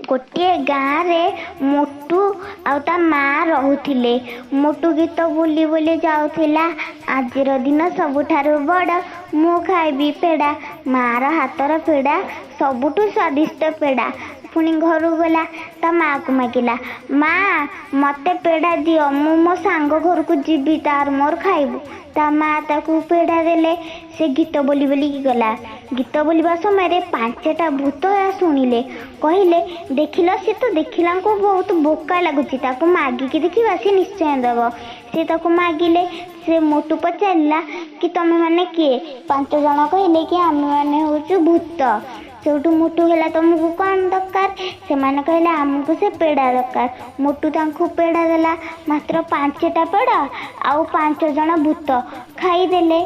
गोटे गाँव रे मोटू आउ ता माँ रहुथिले। मोटू गीत बोली बोली जाउथिला, आजिर दिन सबुठारु बड़ मु खाइबी पेड़ा। माँ र हातर पेड़ा सबुठु स्वादिष्ट पेड़ा। पुणी घर गला ता माँ को मागिला, माँ मते पेड़ा दियो, मु मो सांग घर को जीवी, तार मोर खाइबू। ता माँ ताकू पेड़ा देले। से गीत बोली बोली गला। गीत बोलिबा समय पांचटा भूत शुणिले, कहले देखिल सी तो देखिला को बहुत बोका लगुची, ताकू मागिकी देखिबा से निश्चय दब। से ताकू मागिले। से मोटू पचारिला कि तमे माने किए? 5 जण कहले कि आमे माने होचु भूत। सेठू मोटू है तुमको कौन दरकार? से माने कहले आमको से पेड़ा दरकार। मोटू तांको पेड़ा देला, मात्र 5टा पेड़ा आउ 5 जण भूत खाईदेले।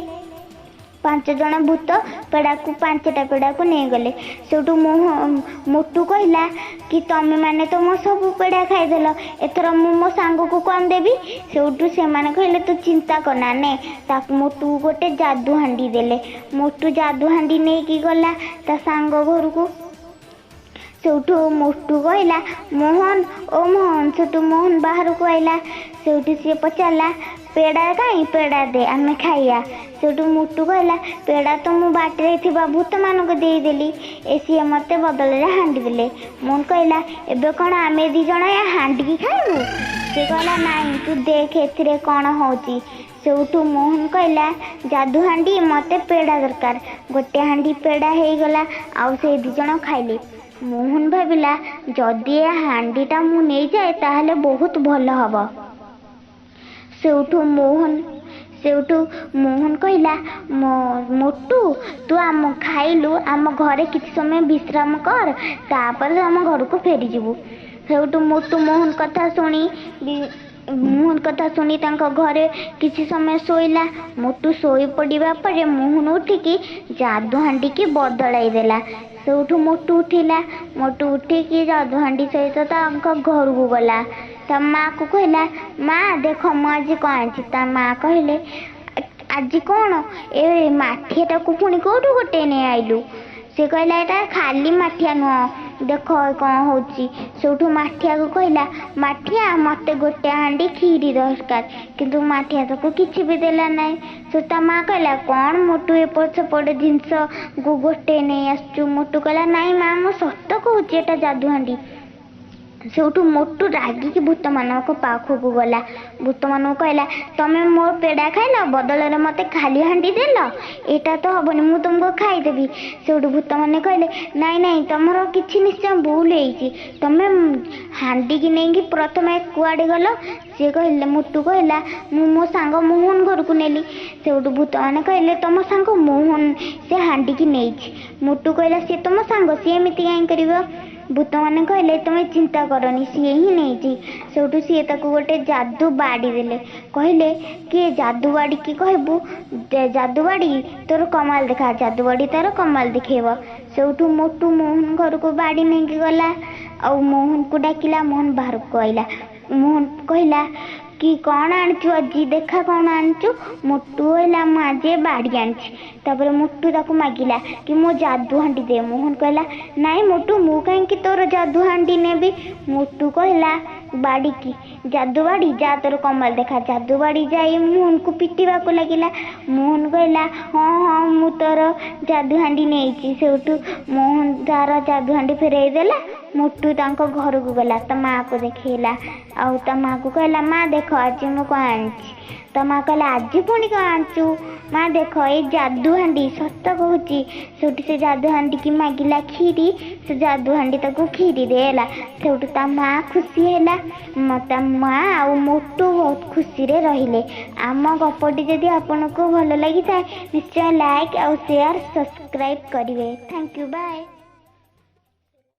5 जण भूत पेड़ा को 5टा पेड़ा को नहीं गले। सेठू मोटू कहला कि तमे माने तो मो सब पेड़ा खाईदेल, एथर मु मो सांग को कौन देवी? सेठू से माने कहले तू चिंता करना ने। ताकू मोटू गोटे जादू हांडी देले। मोटू जादू हांडी नहीं कि गला ता सांग घर को। सेठू मोटू कहला मोहन ओ मोहन। सेठू मोहन बाहर को आइला। सेठू सी पचारा पेड़ा कहीं पेड़ा दे आमे खाइया। सेठू मोटू कहला पेड़ा तो मु बाटे थिबा भूत मान को दे देली, ए सी मते बदल रे हांडी देले। मोहन कहला एबे कोन आमे 2 जण या हांडी की खाइबू? से कहला नहीं तू देख एथिरे कोन होची। सेठू मोहन कहला जादू हांडी मते पेड़ा दरकार। गोटे हांडी पेड़ा हे गला आउ से 2 जण खाइले। मोहन भाविला जदि ए हांडीटा मु नहीं जाए ताहले बहुत भलो हबो। सेठू मोहन कहला मोटू तू आम खाइलु, आम घरे किछि समय विश्राम कर, तापर आम घर को फेरी जीवु। सेठू मोटू मोहन कथा सुनी तांको घरे किछि समय सोइला। मोटू सोई पड़िबा परे मोहन उठिकी जादू हांडी की बदलाई देला। सेठू मोटू उठिला। मोटू उठिकी जादू हांडी सहित तांको घर को गला। ता माँ को कहला माँ देख मु आज कौन आछि। ता माँ कहले आज कौन ए माठियाटा को पुणी कोठू गोटे नहीं आइलु? से कहला एटा खाली माठिया नुह, देख कौन होची। सेठू माठिया को कहला माठिया मते गोटे हांडी खीरी दरकार, किंतु माठिया ताको किछि भी देला नहीं। से ता माँ कहला कौन मोटू एपट सेपट जिनस को गोटे नहीं आसचु? मोटू कहला नहीं माँ मो सत कहूची एटा जादू हांडी। सेठू मोटू रागिकी भूत मानक पाखक गला। भूत मानक कहला तमे मोर पेड़ा खाइल, बदल रे मते खाली हांडी देल, एटा तो हबनी, मु तुमको खाईदेवी। सेठू भूत माने कहले नाई नाई तमरो किछि निश्चय भूल होईची, तमे हांडी की नहीं कि प्रथमे कुआडे गल? से कहले मोटू कहला मु मो सांग मोहन घर को नेली। सेठू भूत माने कहले तम सांग मोहन से हांडी की नेईची। मोटू कहला से तम सांग सी एमिति काई करिवो? भूत मैंने कहले तुम्हें चिंता करनी सी ही नहीं। सेठू सी गोटे जादू बाड़ी देले। कहले कि जादू बाड़ी की कहबू जादू बाड़ी तोर कमाल देखा, जादू बाड़ी तार कमाल दिखेब। सेठू मोटू मोहन घर को बाड़ी नहीं गला और मोहन को डाकिला। मोहन बाहर को आइला। मोहन कहला कि कौन आणचु अजी देखा कौन आणचु? मोटू कहला मु आज बाड़ी आनछि। तापर मोटू ताकू मागिला कि मो जादू हांडी दे। मोहन कहला नाई मोटू मु कहीं तोर जादू हांडी नेबी। मोटू कहला बाड़ी की जादू बाड़ी जा तोर कमाल देखा। जादू बाड़ी जाई मोहन को पिटिबा को लागिला। मोहन कहला हाँ हाँ मु तोर जादू हांडी नेइची। सेठू मोहन तार जादू हांडी फेराई देला। मोटू तांको घर को गला, ता माँ को देखेला। आउ ता माँ को कहला माँ देख आज मु कौन आनछि। ता माँ कहला आज पुणी कौन आनचु? माँ देख ये जादू हांडी सत कहूची। सेठू से जादू हांडी की मागिला खीरी। से जादू हांडी ताको खीरी देला। सेठू ता माँ खुशी हैला। ता माँ आउ मोटू बहुत खुशी रे रहिले। आम गपटी जदि आपनको भल लगी था निश्चय लाइक और शेयर सब्सक्राइब करिवे। Thank you bye.